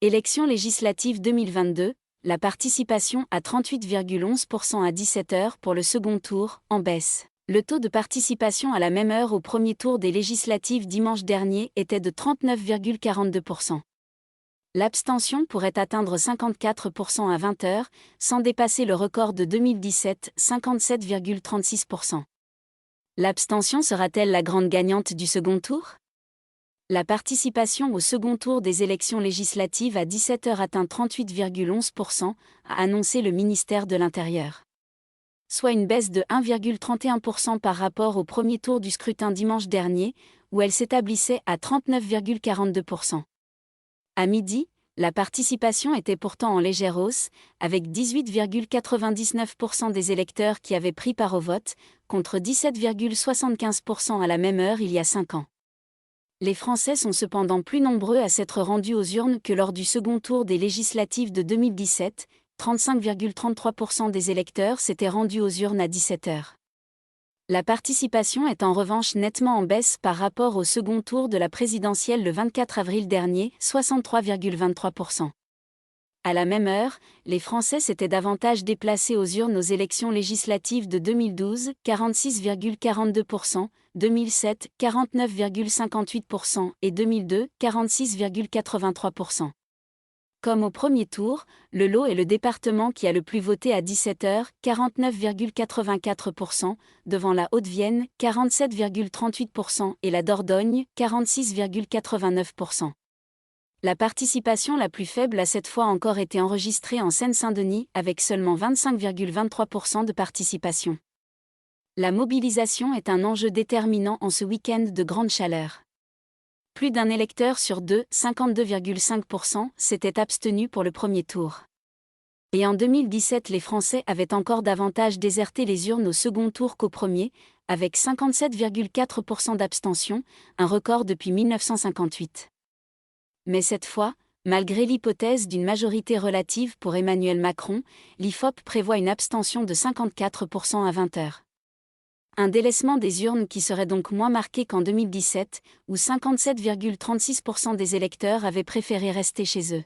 Élections législatives 2022, la participation à 38,11% à 17h pour le second tour, en baisse. Le taux de participation à la même heure au premier tour des législatives dimanche dernier était de 39,42%. L'abstention pourrait atteindre 54% à 20h, sans dépasser le record de 2017, 57,36%. L'abstention sera-t-elle la grande gagnante du second tour ? La participation au second tour des élections législatives à 17h atteint 38,11%, a annoncé le ministère de l'Intérieur. Soit une baisse de 1,31% par rapport au premier tour du scrutin dimanche dernier, où elle s'établissait à 39,42%. À midi, la participation était pourtant en légère hausse, avec 18,99% des électeurs qui avaient pris part au vote, contre 17,75% à la même heure il y a 5 ans. Les Français sont cependant plus nombreux à s'être rendus aux urnes que lors du second tour des législatives de 2017, 35,33% des électeurs s'étaient rendus aux urnes à 17h. La participation est en revanche nettement en baisse par rapport au second tour de la présidentielle le 24 avril dernier, 63,23%. À la même heure, les Français s'étaient davantage déplacés aux urnes aux élections législatives de 2012, 46,42%, 2007, 49,58% et 2002, 46,83%. Comme au premier tour, le Lot est le département qui a le plus voté à 17h, 49,84%, devant la Haute-Vienne, 47,38% et la Dordogne, 46,89%. La participation la plus faible a cette fois encore été enregistrée en Seine-Saint-Denis, avec seulement 25,23% de participation. La mobilisation est un enjeu déterminant en ce week-end de grande chaleur. Plus d'un électeur sur deux, 52,5%, s'était abstenu pour le premier tour. Et en 2017, les Français avaient encore davantage déserté les urnes au second tour qu'au premier, avec 57,4% d'abstention, un record depuis 1958. Mais cette fois, malgré l'hypothèse d'une majorité relative pour Emmanuel Macron, l'IFOP prévoit une abstention de 54% à 20h. Un délaissement des urnes qui serait donc moins marqué qu'en 2017, où 57,36% des électeurs avaient préféré rester chez eux.